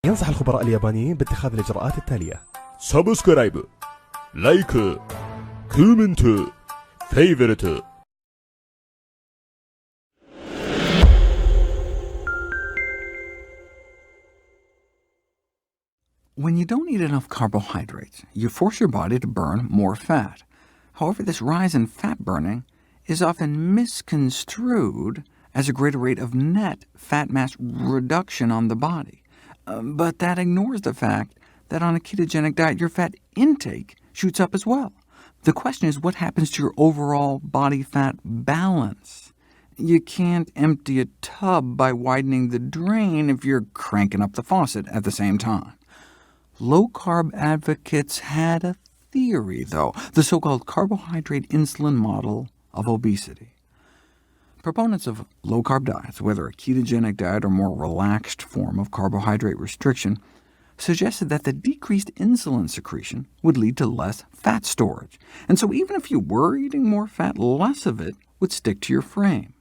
ينصح الخبراء اليابانيين باتخاذ الإجراءات التالية: سبسكرايب، لايك، كومنت، فيفورت. When you don't eat enough carbohydrates, you force your body to burn more fat. However, this rise in fat burning is often misconstrued as a greater rate of net fat mass reduction on the body. But that ignores the fact that on a ketogenic diet, your fat intake shoots up as well. The question is, what happens to your overall body fat balance? You can't empty a tub by widening the drain if you're cranking up the faucet at the same time. Low-carb advocates had a theory, though, the so-called carbohydrate insulin model of obesity. Proponents of low-carb diets, whether a ketogenic diet or more relaxed form of carbohydrate restriction, suggested that the decreased insulin secretion would lead to less fat storage, and so even if you were eating more fat, less of it would stick to your frame.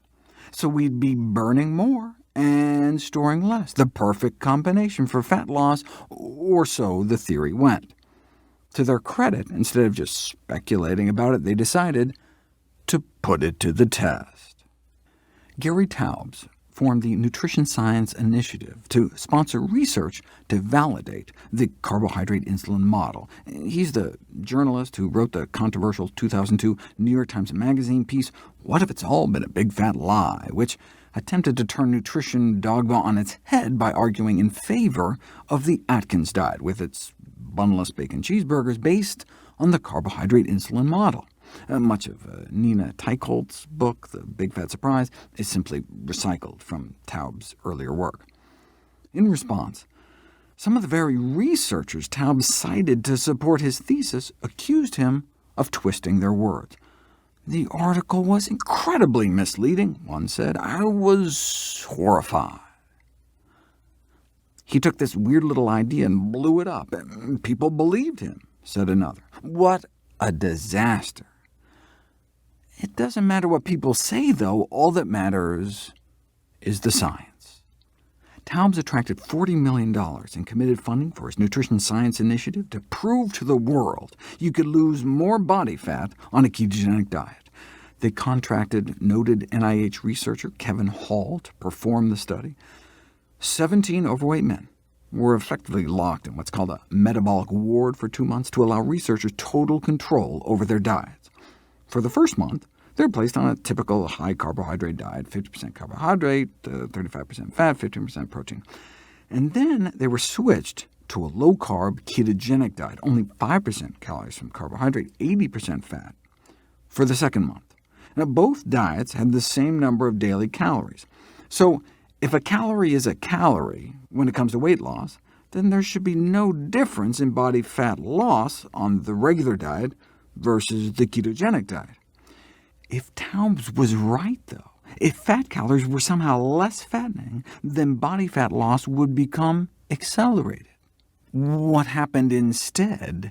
So we'd be burning more and storing less, the perfect combination for fat loss, or so the theory went. To their credit, instead of just speculating about it, they decided to put it to the test. Gary Taubes formed the Nutrition Science Initiative to sponsor research to validate the carbohydrate insulin model. He's the journalist who wrote the controversial 2002 New York Times Magazine piece, "What If It's All Been a Big Fat Lie?", which attempted to turn nutrition dogma on its head by arguing in favor of the Atkins diet, with its bunless bacon cheeseburgers based on the carbohydrate insulin model. Much of Nina Teicholz's book, The Big Fat Surprise, is simply recycled from Taubes' earlier work. In response, some of the very researchers Taubes cited to support his thesis accused him of twisting their words. "The article was incredibly misleading," one said. "I was horrified." "He took this weird little idea and blew it up, and people believed him," said another. "What a disaster." It doesn't matter what people say, though. All that matters is the science. Taubes attracted $40 million in committed funding for his Nutrition Science Initiative to prove to the world you could lose more body fat on a ketogenic diet. They contracted noted NIH researcher Kevin Hall to perform the study. 17 overweight men were effectively locked in what's called a metabolic ward for 2 months to allow researchers total control over their diets. For the first month, they're placed on a typical high-carbohydrate diet, 50% carbohydrate, 35% fat, 15% protein. And then they were switched to a low-carb ketogenic diet, only 5% calories from carbohydrate, 80% fat, for the second month. Now, both diets had the same number of daily calories. So if a calorie is a calorie when it comes to weight loss, then there should be no difference in body fat loss on the regular diet versus the ketogenic diet. If Taubes was right, though, if fat calories were somehow less fattening, then body fat loss would become accelerated. What happened instead,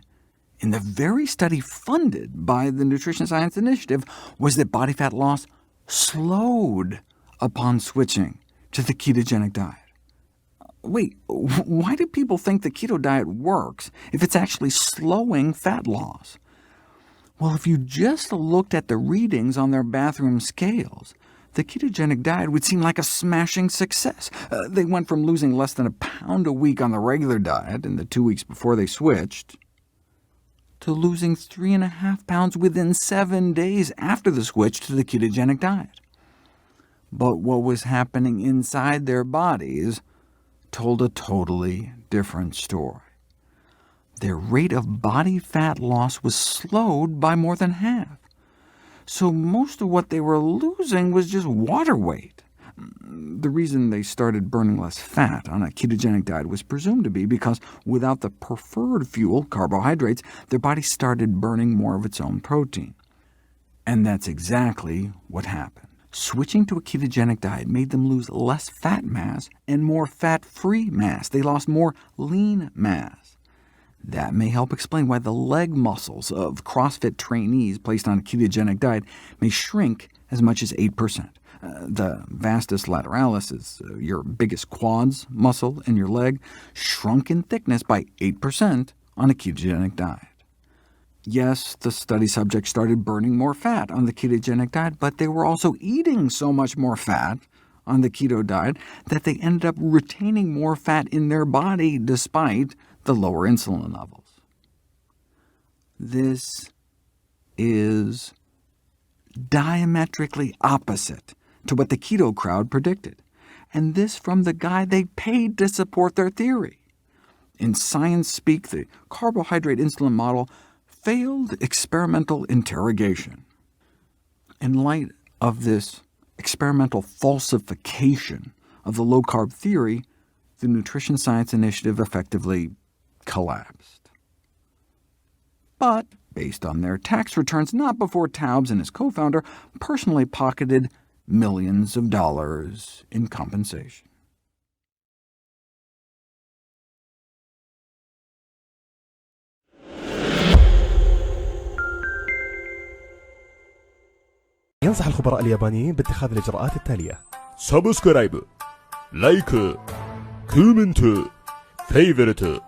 in the very study funded by the Nutrition Science Initiative, was that body fat loss slowed upon switching to the ketogenic diet. Wait, why do people think the keto diet works if it's actually slowing fat loss? Well, if you just looked at the readings on their bathroom scales, the ketogenic diet would seem like a smashing success. They went from losing less than a pound a week on the regular diet in the 2 weeks before they switched, to losing 3.5 pounds within 7 days after the switch to the ketogenic diet. But what was happening inside their bodies told a totally different story. Their rate of body fat loss was slowed by more than half. So most of what they were losing was just water weight. The reason they started burning less fat on a ketogenic diet was presumed to be because without the preferred fuel, carbohydrates, their body started burning more of its own protein. And that's exactly what happened. Switching to a ketogenic diet made them lose less fat mass and more fat-free mass. They lost more lean mass. That may help explain why the leg muscles of CrossFit trainees placed on a ketogenic diet may shrink as much as 8%. The vastus lateralis is your biggest quads muscle in your leg, shrunk in thickness by 8% on a ketogenic diet. Yes, the study subjects started burning more fat on the ketogenic diet, but they were also eating so much more fat on the keto diet that they ended up retaining more fat in their body despite the lower insulin levels. This is diametrically opposite to what the keto crowd predicted, and this from the guy they paid to support their theory. In science speak, the carbohydrate insulin model failed experimental interrogation. In light of this experimental falsification of the low-carb theory, the Nutrition Science Initiative effectively collapsed. But based on their tax returns, not before Taubes and his co-founder personally pocketed millions of dollars in compensation. ينصح الخبراء اليابانيين باتخاذ الإجراءات التالية: سبسكرايب، لايك، كومنت، فيفورت